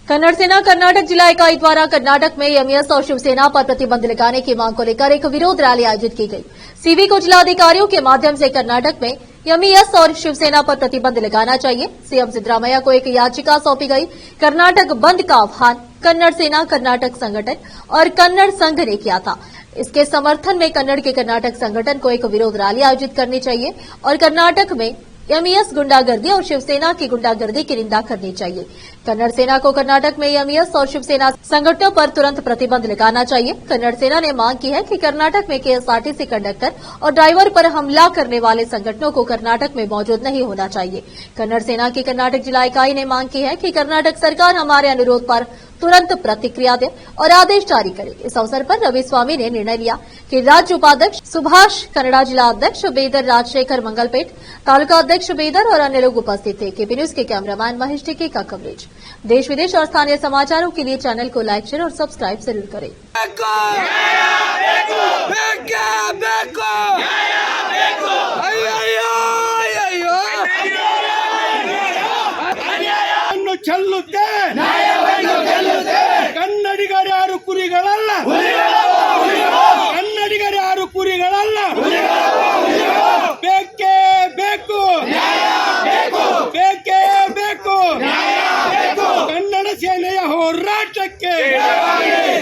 कन्नड़ सेना कर्नाटक जिला इकाई द्वारा कर्नाटक में एमईएस और शिवसेना पर प्रतिबंध लगाने की मांग को लेकर एक विरोध रैली आयोजित की गई। सीवी को जिलाधिकारियों के माध्यम से कर्नाटक में एमईएस और शिवसेना पर प्रतिबंध लगाना चाहिए। सीएम सिद्धरामैया को एक याचिका सौंपी गई। कर्नाटक बंद का आह्वान कन्नड़ सेना, कर्नाटक संगठन और कन्नड़ संघ ने किया था। इसके समर्थन में कन्नड़ के कर्नाटक संगठन को एक विरोध रैली आयोजित करनी चाहिए और कर्नाटक में एमईएस गुंडागर्दी और शिवसेना की गुंडागर्दी की निंदा करनी चाहिए। कन्नड़ सेना को कर्नाटक में एमईएस और शिवसेना संगठनों पर तुरंत प्रतिबंध लगाना चाहिए। कन्नड़ सेना ने मांग की है कि कर्नाटक में केएसआरटीसी कंडक्टर और ड्राइवर पर हमला करने वाले संगठनों को कर्नाटक में मौजूद नहीं होना चाहिए। कन्नड़ सेना की कर्नाटक जिला इकाई ने मांग की है कि कर्नाटक सरकार हमारे अनुरोध पर तुरंत प्रतिक्रिया दे और आदेश जारी करे। इस अवसर पर रवि स्वामी ने निर्णय लिया कि राज्य उपाध्यक्ष सुभाष, कन्नड़ा जिला अध्यक्ष बेदर, राजशेखर मंगलपेट, तालुका अध्यक्ष बेदर और अन्य लोग उपस्थित थे। केपी न्यूज के कैमरामैन महेश टिक्की का कवरेज। देश विदेश और स्थानीय समाचारों के लिए चैनल को लाइक, शेयर और सब्सक्राइब जरूर करें। ಚೆಲ್ಲುತ್ತೆ ಕನ್ನಡಿಗರ್ಯಾರು ಕುರಿಗಳಲ್ಲ, ಕನ್ನಡಿಗರ್ಯಾರು ಕುರಿಗಳಲ್ಲ, ಬೇಕೇ ಬೇಕು, ಬೇಕೇ ಬೇಕು ಕನ್ನಡ ಸೇನೆಯ ಹೋರಾಟಕ್ಕೆ,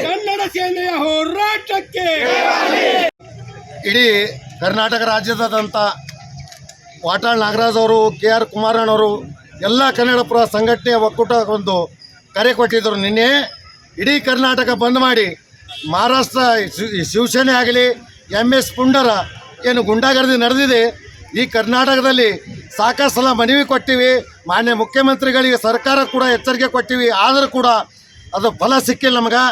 ಕನ್ನಡ ಸೇನೆಯ ಹೋರಾಟಕ್ಕೆ. ಇಡೀ ಕರ್ನಾಟಕ ರಾಜ್ಯದಾದ್ಯಂತ ವಾಟಾಳ್ ನಾಗರಾಜ್ ಅವರು, KR ಕುಮಾರಣ್ಣವರು ಎಲ್ಲ ಕನ್ನಡಪುರ ಸಂಘಟನೆಯ ಒಕ್ಕೂಟ ಒಂದು ಕರೆ ಕೊಟ್ಟಿದ್ದರು. ನಿನ್ನೆ ಇಡೀ ಕರ್ನಾಟಕ ಬಂದ್ ಮಾಡಿ ಮಹಾರಾಷ್ಟ್ರ ಶಿವಸೇನೆ ಆಗಲಿ MS ಪುಂಡರ ಏನು ಗುಂಡಾಗರ್ದಿ ನಡೆದಿದೆ, ಈ ಕರ್ನಾಟಕದಲ್ಲಿ ಸಾಕಷ್ಟು ಸಲ ಮನವಿ ಕೊಟ್ಟಿವಿ. ಮಾನ್ಯ ಮುಖ್ಯಮಂತ್ರಿಗಳಿಗೆ ಸರ್ಕಾರ ಕೂಡ ಎಚ್ಚರಿಕೆ ಕೊಟ್ಟಿವಿ, ಆದರೂ ಕೂಡ ಅದು ಫಲ ಸಿಕ್ಕಿಲ್ಲ ನಮಗೆ.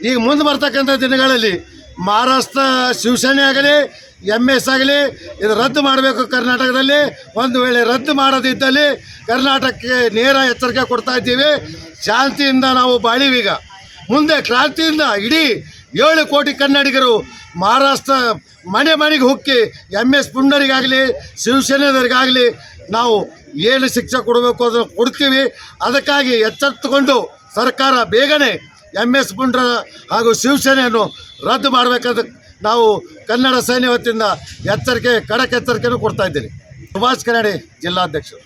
ಈಗ ಮುಂದೆ ಬರ್ತಕ್ಕಂಥ ದಿನಗಳಲ್ಲಿ ಮಹಾರಾಷ್ಟ್ರ ಶಿವಸೇನೆ ಆಗಲಿ MS ಆಗಲಿ ಇದು ರದ್ದು ಮಾಡಬೇಕು. ಕರ್ನಾಟಕದಲ್ಲಿ ಒಂದು ವೇಳೆ ರದ್ದು ಮಾಡೋದಿದ್ದಲ್ಲಿ ಕರ್ನಾಟಕಕ್ಕೆ ನೇರ ಎಚ್ಚರಿಕೆ ಕೊಡ್ತಾ ಇದ್ದೀವಿ. ಶಾಂತಿಯಿಂದ ನಾವು ಬಾಳಿವೀಗ. ಮುಂದೆ ಕ್ರಾಂತಿಯಿಂದ ಇಡೀ 7 ಕೋಟಿ ಕನ್ನಡಿಗರು ಮಹಾರಾಷ್ಟ್ರ ಮನೆ ಮನೆಗೆ ಹುಕ್ಕಿ MS ಪುಂಡರಿಗಾಗಲಿ ಶಿವಸೇನೆಯವರಿಗಾಗಲಿ ನಾವು ಏನು ಶಿಕ್ಷೆ ಕೊಡಬೇಕು ಅದನ್ನು ಕೊಡ್ತೀವಿ. ಅದಕ್ಕಾಗಿ ಎಚ್ಚೆತ್ತುಕೊಂಡು ಸರ್ಕಾರ ಬೇಗನೆ MS ಪುಂಡ್ರ ಹಾಗೂ ಶಿವಸೇನೆಯನ್ನು ರದ್ದು ಮಾಡಬೇಕಂತ ನಾವು ಕನ್ನಡ ಸೇನೆ ವತಿಯಿಂದ ಖಡಕ್ ಎಚ್ಚರಿಕೆಯನ್ನು ಕೊಡ್ತಾ ಇದ್ದೀವಿ. ಸುಭಾಷ್ ಕನ್ನಡಿ ಜಿಲ್ಲಾಧ್ಯಕ್ಷರು.